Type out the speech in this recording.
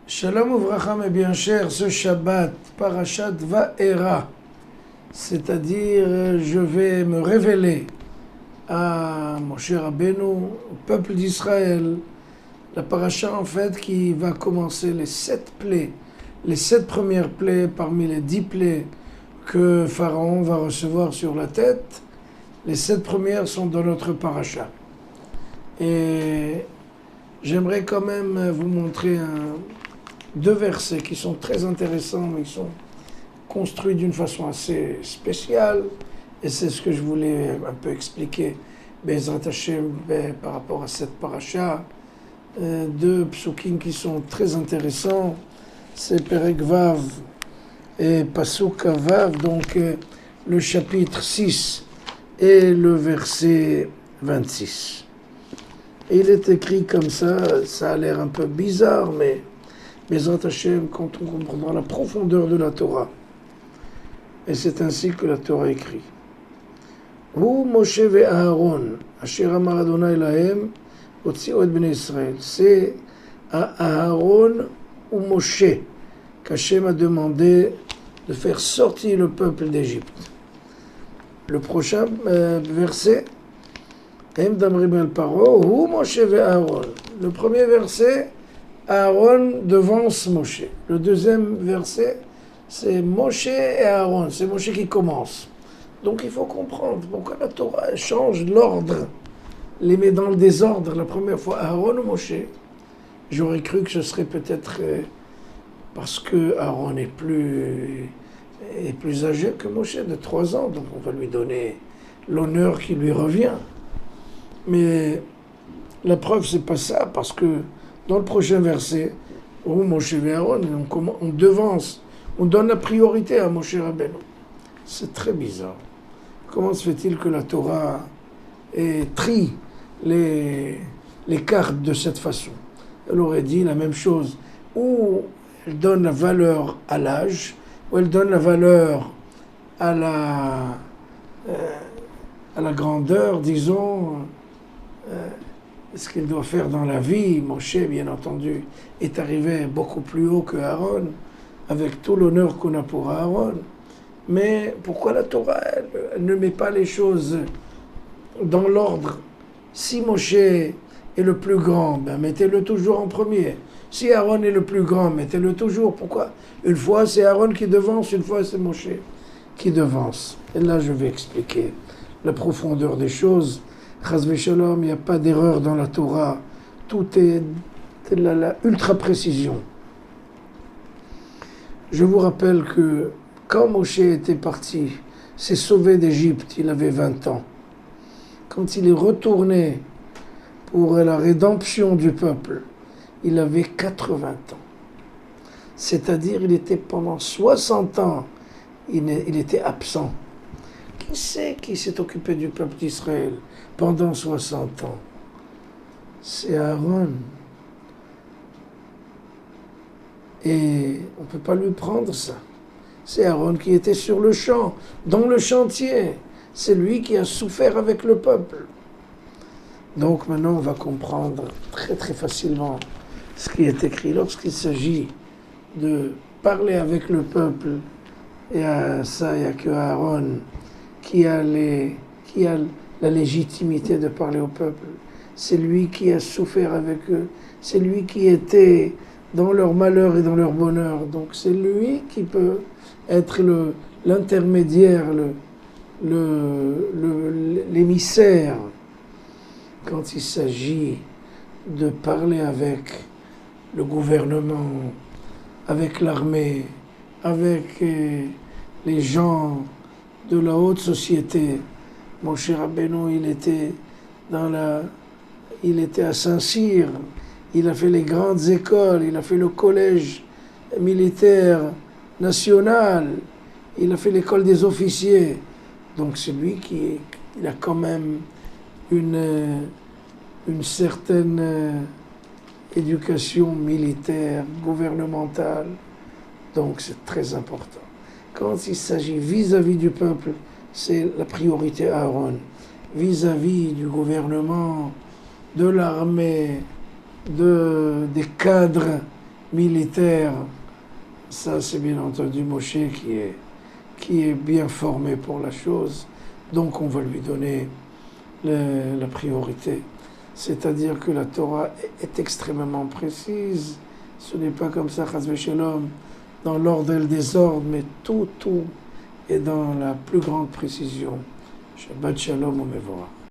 Shalom Uvracha, mes bien chers, ce Shabbat, Parashat Va'era, c'est-à-dire je vais me révéler à Moshe Rabbeinu, au peuple d'Israël, la paracha en fait qui va commencer les 7 plaies, les 7 premières plaies parmi les 10 plaies que Pharaon va recevoir sur la tête. Les 7 premières sont dans notre paracha. Et j'aimerais quand même vous montrer deux versets qui sont très intéressants, mais qui sont construits d'une façon assez spéciale. Et c'est ce que je voulais un peu expliquer, Bezrat Hashem, par rapport à cette paracha. Deux psukim qui sont très intéressants, c'est Perek Vav et Pasuk Vav, donc le chapitre 6 et le verset 26. Et il est écrit comme ça a l'air un peu bizarre, mais Bezrat Hashem, quand on comprendra la profondeur de la Torah, et c'est ainsi que la Torah écrit. Hu Moshe ve Aaron, asher amar Adonai lahem, otzi'u et bnei Israël. C'est à Aaron ou Moshe qu'Hachem a demandé de faire sortir le peuple d'Égypte. Le prochain verset, Em damrim el paro, hu Moshe ve Aaron. Le premier verset, Aaron devance Moshe. Le deuxième verset, c'est Moshe et Aaron. C'est Moshe qui commence. Donc il faut comprendre pourquoi la Torah change l'ordre, les met dans le désordre. La première fois, Aaron ou Moshe. J'aurais cru que ce serait peut-être parce que Aaron est plus âgé que Moshe, de 3 ans. Donc on va lui donner l'honneur qui lui revient. Mais la preuve, c'est pas ça, parce que dans le prochain verset, où Moshe et Aaron, on devance, on donne la priorité à Moshe Rabbeinu. C'est très bizarre. Comment se fait-il que la Torah trie les cartes de cette façon? Elle aurait dit la même chose, ou elle donne la valeur à l'âge, ou elle donne la valeur à la grandeur, disons, ce qu'il doit faire dans la vie. Moshe, bien entendu, est arrivé beaucoup plus haut que Aaron, avec tout l'honneur qu'on a pour Aaron. Mais pourquoi la Torah elle ne met pas les choses dans l'ordre? Si Moshe est le plus grand, ben mettez-le toujours en premier. Si Aaron est le plus grand, mettez-le toujours. Pourquoi? Une fois c'est Aaron qui devance, une fois c'est Moshe qui devance. Et là je vais expliquer la profondeur des choses. Chas v'shalom, il n'y a pas d'erreur dans la Torah. Tout est de la ultra précision. Je vous rappelle que quand Moshe était parti, s'est sauvé d'Égypte, il avait 20 ans. Quand il est retourné pour la rédemption du peuple, il avait 80 ans. C'est-à-dire, il était pendant 60 ans, il était absent. Qui c'est qui s'est occupé du peuple d'Israël pendant 60 ans? C'est Aaron. Et on ne peut pas lui prendre ça. C'est Aaron qui était sur le champ, dans le chantier. C'est lui qui a souffert avec le peuple. Donc maintenant, on va comprendre très très facilement ce qui est écrit. Lorsqu'il s'agit de parler avec le peuple, et à ça, il n'y a que Aaron qui a la légitimité de parler au peuple. C'est lui qui a souffert avec eux. C'est lui qui était dans leur malheur et dans leur bonheur. Donc c'est lui qui peut être l'intermédiaire, l'émissaire quand il s'agit de parler avec le gouvernement, avec l'armée, avec les gens de la haute société. Moshe Rabbeinu, il était à Saint-Cyr, il a fait les grandes écoles, il a fait le collège militaire national, il a fait l'école des officiers. Donc c'est lui il a quand même une certaine éducation militaire, gouvernementale. Donc c'est très important. Quand il s'agit vis-à-vis du peuple, c'est la priorité à Aaron. Vis-à-vis du gouvernement, de l'armée, des cadres militaires. Ça, c'est bien entendu Moshe qui est bien formé pour la chose. Donc, on va lui donner la priorité. C'est-à-dire que la Torah est extrêmement précise. Ce n'est pas comme ça, chas v'shalom, dans l'ordre et le désordre, mais tout est dans la plus grande précision. Shabbat shalom au Mevorach.